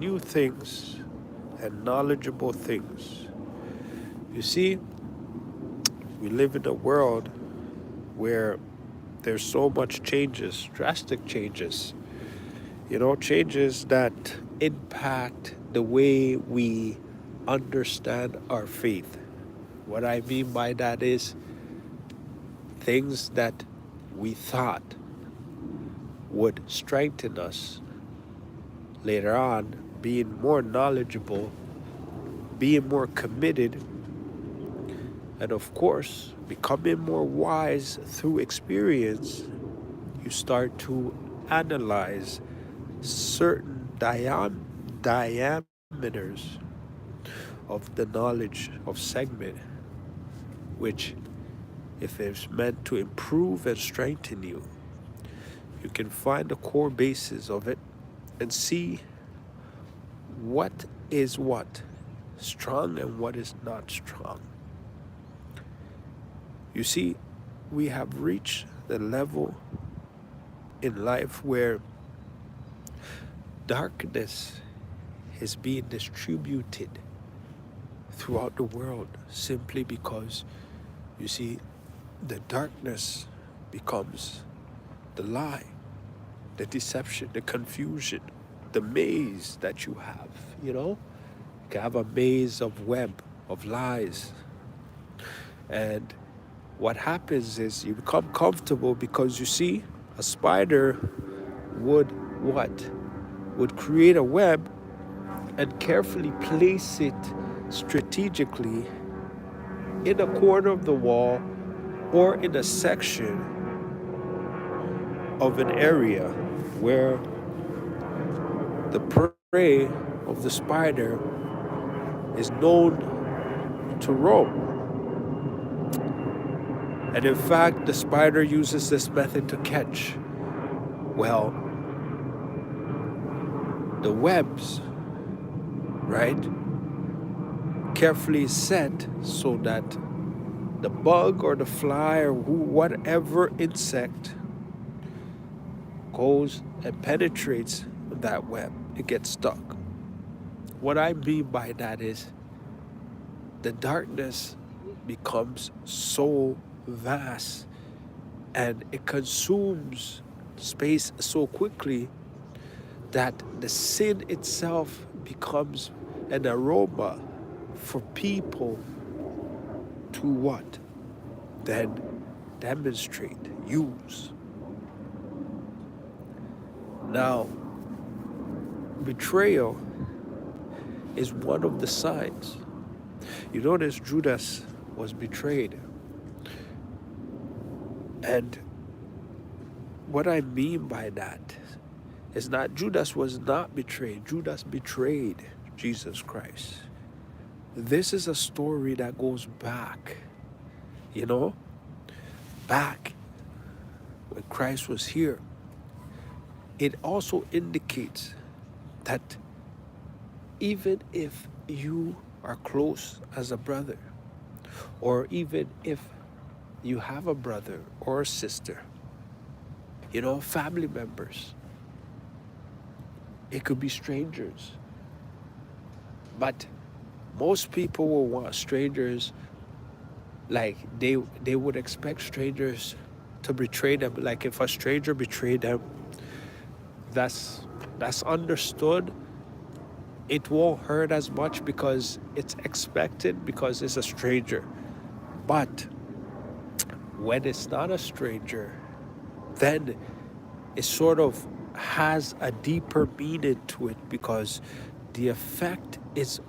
new things and knowledgeable things. You see, we live in a world where there's so much changes, drastic changes, changes that impact the way we understand our faith. What I mean by that is things that we thought would strengthen us later on, being more knowledgeable, being more committed, and of course, becoming more wise through experience. You start to analyze certain diameters of the knowledge of segment, which, if it's meant to improve and strengthen you, you can find the core basis of it and see what is what, strong and what is not strong. You see, we have reached the level in life where darkness is being distributed throughout the world simply because, you see, the darkness becomes the lie, the deception, the confusion, the maze that you have, You can have a maze of web, of lies. And what happens is you become comfortable because you see, a spider would what? Would create a web and carefully place it strategically in a corner of the wall or in a section of an area where the prey of the spider is known to roam. And in fact, the spider uses this method to catch, well, the webs, right? Carefully set so that the bug or the fly or whatever insect goes and penetrates that web. It gets stuck. What I mean by that is the darkness becomes so vast and it consumes space so quickly that the sin itself becomes an aroma for people to what? Then demonstrate, use. Now, betrayal is one of the signs. You notice Judas was betrayed. And what I mean by that is not Judas was not betrayed. Judas betrayed Jesus Christ. This is a story that goes back, back when Christ was here. It also indicates that even if you are close as a brother, or even if you have a brother or a sister, family members, it could be strangers. But most people will want strangers, like they would expect strangers to betray them. Like if a stranger betrayed them, that's understood. It won't hurt as much because it's expected, because it's a stranger. But when it's not a stranger, then it sort of has a deeper meaning to it, because the effect is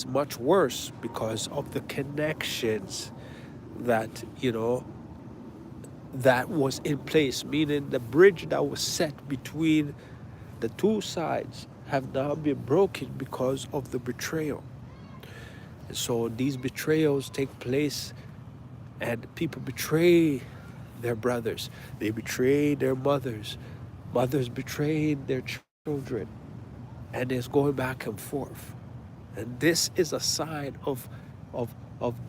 much worse because of the connections that that was in place, meaning the bridge that was set between the two sides have now been broken because of the betrayal. And so these betrayals take place, and people betray their brothers, they betray their mothers, mothers betraying their children, and it's going back and forth. And this is a sign of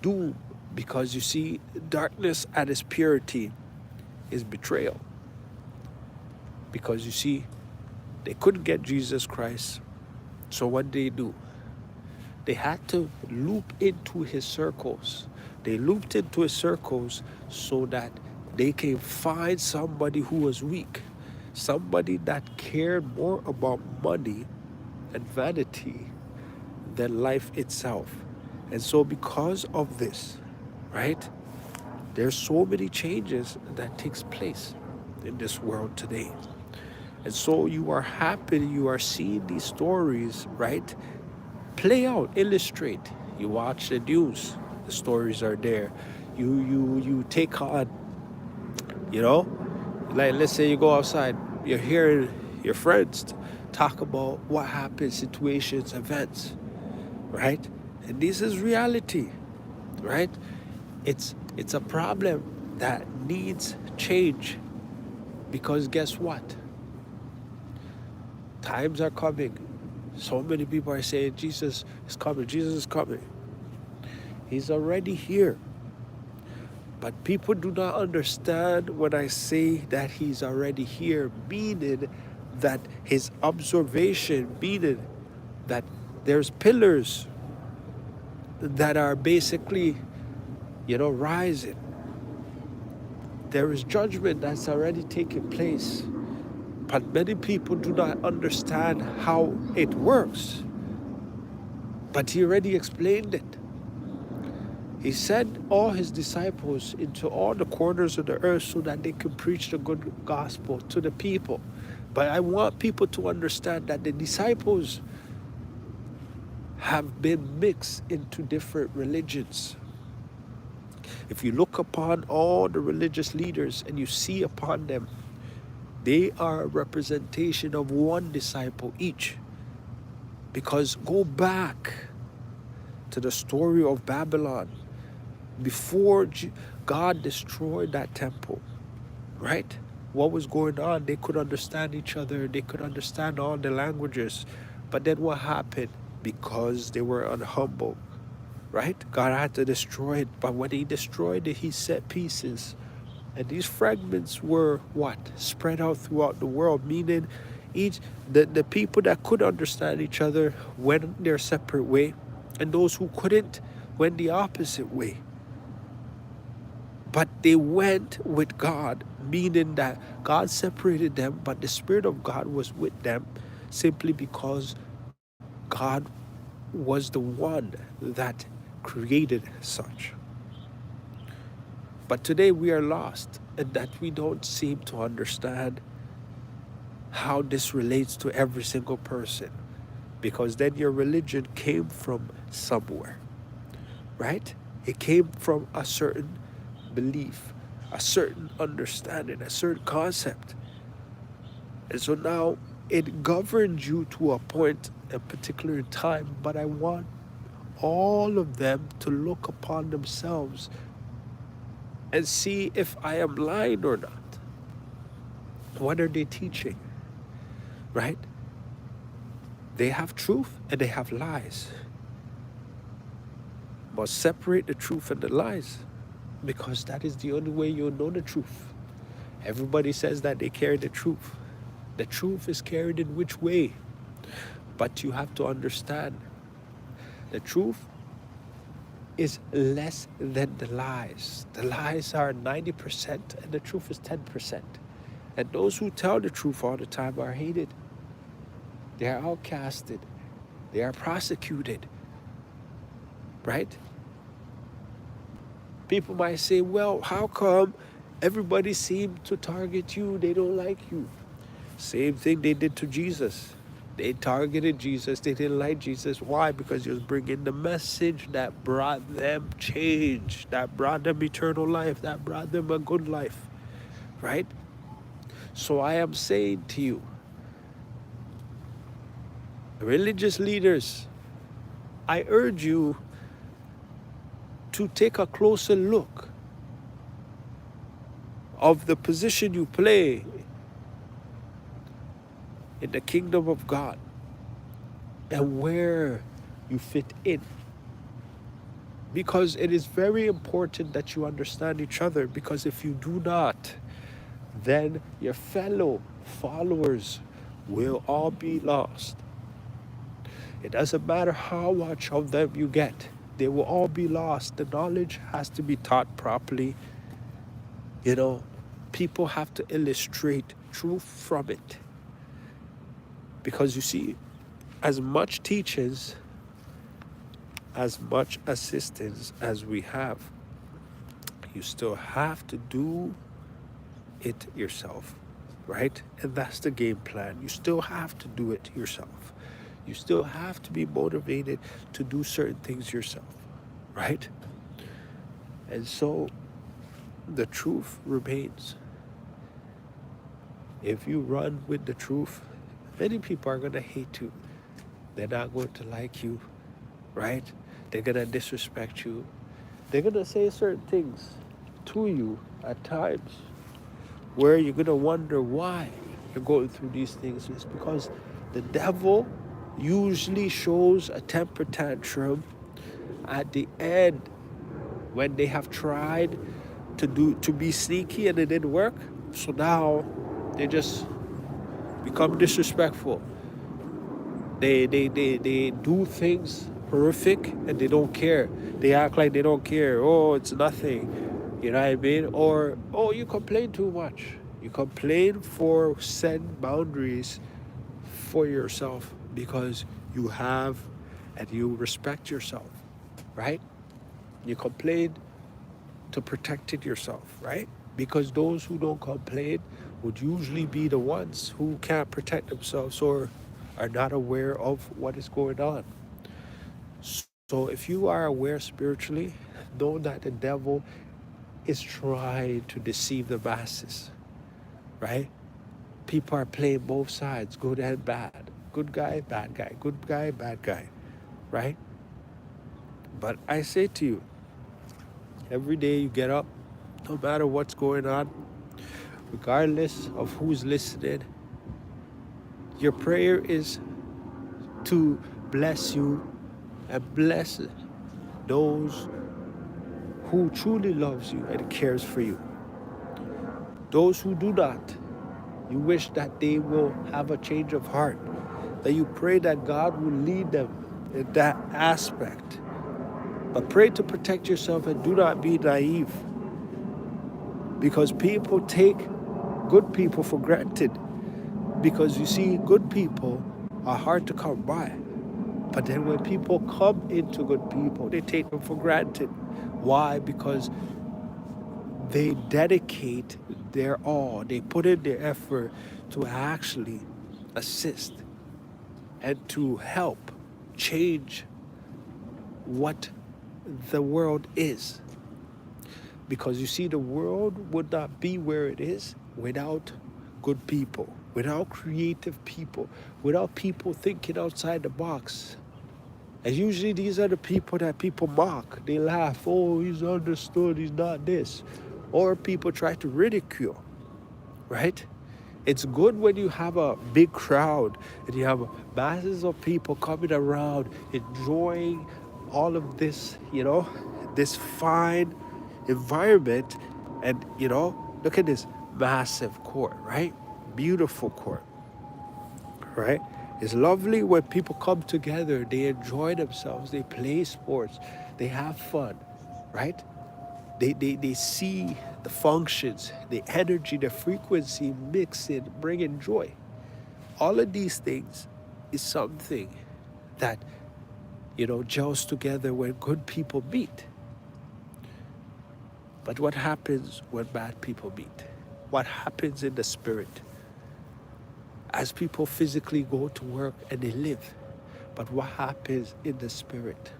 doom, because you see, darkness at its purity is betrayal. Because you see, they couldn't get Jesus Christ. So what they do, they had to loop into his circles. They looped into his circles so that they can find somebody who was weak, somebody that cared more about money and vanity than life itself. And so because of this, right, there's so many changes that takes place in this world today. And so you are happy, you are seeing these stories, right, play out, illustrate. You watch the news, the stories are there. You take on, you know, like let's say you go outside, you're hearing your friends talk about what happened, situations, events, right? And this is reality, right? It's a problem that needs change, because guess what? Times are coming. So many people are saying Jesus is coming, Jesus is coming. He's already here. But people do not understand when I say that he's already here, meaning that his observation, meaning that there's pillars that are basically, rising. There is judgment that's already taking place. But many people do not understand how it works. But he already explained it. He sent all his disciples into all the corners of the earth so that they could preach the good gospel to the people. But I want people to understand that the disciples have been mixed into different religions. If you look upon all the religious leaders and you see upon them, they are a representation of one disciple each. Because go back to the story of Babylon. Before God destroyed that temple, right? What was going on? They could understand each other. They could understand all the languages. But then what happened? Because they were unhumble, right? God had to destroy it. But when he destroyed it, he set pieces. And these fragments were what? Spread out throughout the world, meaning the people that could understand each other went their separate way, and those who couldn't went the opposite way. But they went with God, meaning that God separated them, but the Spirit of God was with them simply because God was the one that created such. But today we are lost, and that we don't seem to understand how this relates to every single person, because then your religion came from somewhere, right? It came from a certain belief, a certain understanding, a certain concept. And so now it governs you to a point, a particular time, but I want all of them to look upon themselves and see if I am lying or not. What are they teaching, right? They have truth and they have lies. But separate the truth and the lies, because that is the only way you'll know the truth. Everybody says that they carry the truth. The truth is carried in which way? But you have to understand, the truth is less than the lies. The lies are 90% and the truth is 10%. And those who tell the truth all the time are hated. They are outcasted. They are prosecuted. Right? People might say, well, how come everybody seemed to target you? They don't like you. Same thing they did to Jesus. They targeted Jesus. They didn't like Jesus. Why? Because he was bringing the message that brought them change, that brought them eternal life, that brought them a good life. Right? So I am saying to you, religious leaders, I urge you to take a closer look of the position you play in the kingdom of God and where you fit in. Because it is very important that you understand each other, because if you do not, then your fellow followers will all be lost. It doesn't matter how much of them you get, they will all be lost. The knowledge has to be taught properly. You know, people have to illustrate truth from it. Because you see, as much teachers, as much assistance as we have, you still have to do it yourself, right? And that's the game plan. You still have to do it yourself. You still have to be motivated to do certain things yourself, right? And so the truth remains. If you run with the truth, many people are going to hate you. They're not going to like you, right? They're going to disrespect you. They're going to say certain things to you at times where you're going to wonder why you're going through these things. It's because the devil usually shows a temper tantrum at the end when they have tried to be sneaky and it didn't work. So now they just become disrespectful. They do things horrific and they don't care. They act like they don't care. Oh, it's nothing. You know what I mean? Or, oh, you complain too much. You complain for set boundaries for yourself because you have and you respect yourself, right? You complain to protect it yourself, right? Because those who don't complain would usually be the ones who can't protect themselves or are not aware of what is going on. So if you are aware spiritually, know that the devil is trying to deceive the masses, right? People are playing both sides, good and bad. Good guy, bad guy. Good guy, bad guy, right? But I say to you, every day you get up, no matter what's going on, regardless of who's listening, your prayer is to bless you and bless those who truly loves you and cares for you. Those who do not, you wish that they will have a change of heart, that you pray that God will lead them in that aspect. But pray to protect yourself and do not be naive, because people take good people for granted. Because you see, good people are hard to come by. But then when people come into good people, they take them for granted. Why? Because they dedicate their all, they put in their effort to actually assist and to help change what the world is. Because you see, the world would not be where it is without good people, without creative people, without people thinking outside the box. And usually these are the people that people mock. They laugh, oh, he's understood, he's not this. Or people try to ridicule, right? It's good when you have a big crowd and you have masses of people coming around, enjoying all of this, this fine environment. And, look at this massive court, right? Beautiful court, right? It's lovely when people come together, they enjoy themselves, they play sports, they have fun, right? They see the functions, the energy, the frequency mix in, bringing joy. All of these things is something that, gels together when good people meet. But what happens when bad people meet? What happens in the spirit? As people physically go to work and they live, but what happens in the spirit?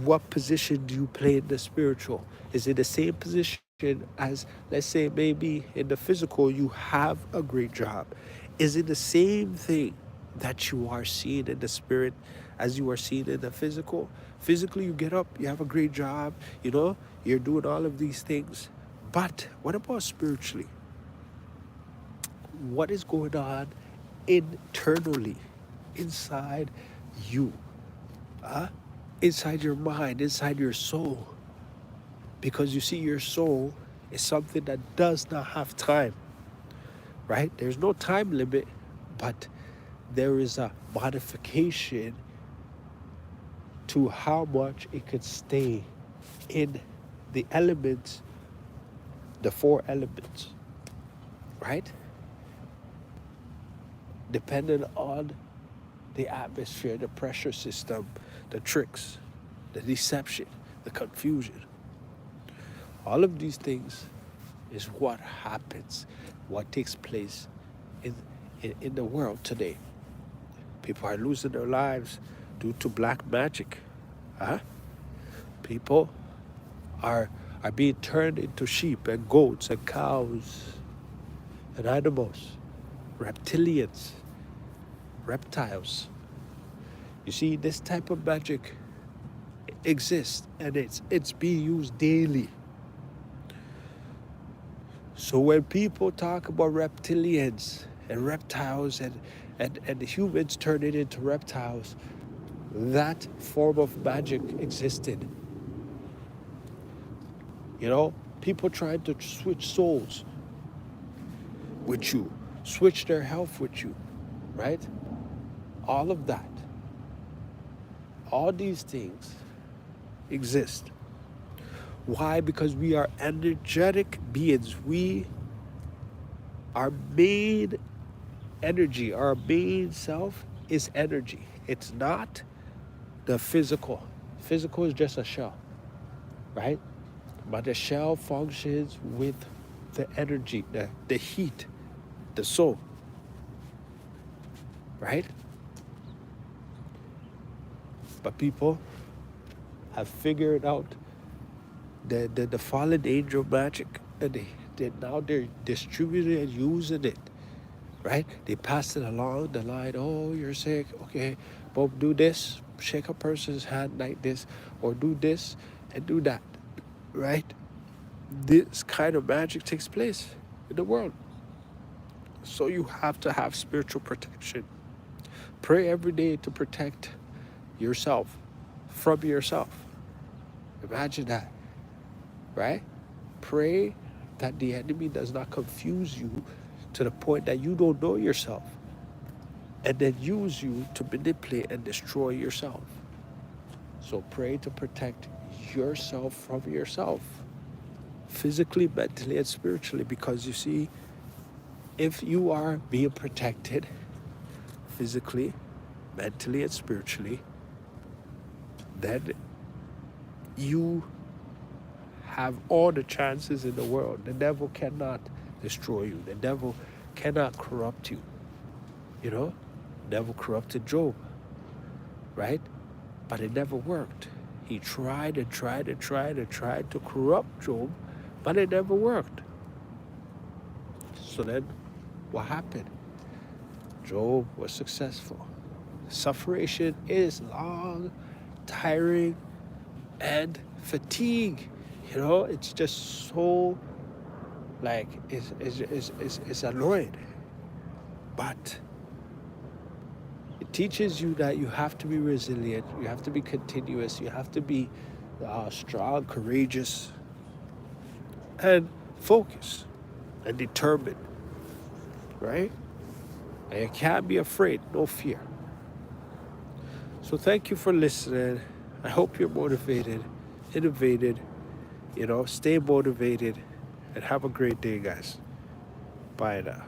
What position do you play in the spiritual? Is it the same position as, let's say, maybe in the physical, you have a great job? Is it the same thing that you are seeing in the spirit as you are seeing in the physical? Physically, you get up, you have a great job, you're doing all of these things. But what about spiritually? What is going on internally, inside you? Inside your mind, inside your soul. Because you see, your soul is something that does not have time. right? There's no time limit, but there is a modification to how much it could stay in the elements, the four elements, right? Depending on the atmosphere, the pressure system, the tricks, the deception, the confusion. All of these things is what happens, what takes place in the world today. People are losing their lives due to black magic. Huh? People are being turned into sheep and goats and cows and animals, reptilians, reptiles. You see, this type of magic exists and it's being used daily. So when people talk about reptilians and reptiles and the humans turn it into reptiles, that form of magic existed. You know, people trying to switch souls with you, switch their health with you, right? All of that. All these things exist. Why? Because we are energetic beings. We, our main energy, our main self is energy. It's not the physical. Physical is just a shell, right? But the shell functions with the energy, the heat, the soul, right? But people have figured out the fallen angel magic, and now they're distributing and using it, right? They pass it along the line. Oh, you're sick. Okay, boom, do this. Shake a person's hand like this, or do this and do that, right? This kind of magic takes place in the world. So you have to have spiritual protection. Pray every day to protect yourself from yourself. Imagine that, right? Pray that the enemy does not confuse you to the point that you don't know yourself and then use you to manipulate and destroy yourself. So pray to protect yourself from yourself, physically, mentally, and spiritually, because you see, if you are being protected physically, mentally, and spiritually, then you have all the chances in the world. The devil cannot destroy you. The devil cannot corrupt you. You know, the devil corrupted Job, right? But it never worked. He tried and tried and tried and tried to corrupt Job, but it never worked. So then what happened? Job was successful. Suffering is long, tiring, and fatigue. You know, it's just so, like, it's annoying. But it teaches you that you have to be resilient, you have to be continuous, you have to be strong, courageous, and focused and determined, right? And you can't be afraid, no fear. So thank you for listening. I hope you're motivated, innovated, stay motivated, and have a great day, guys. Bye now.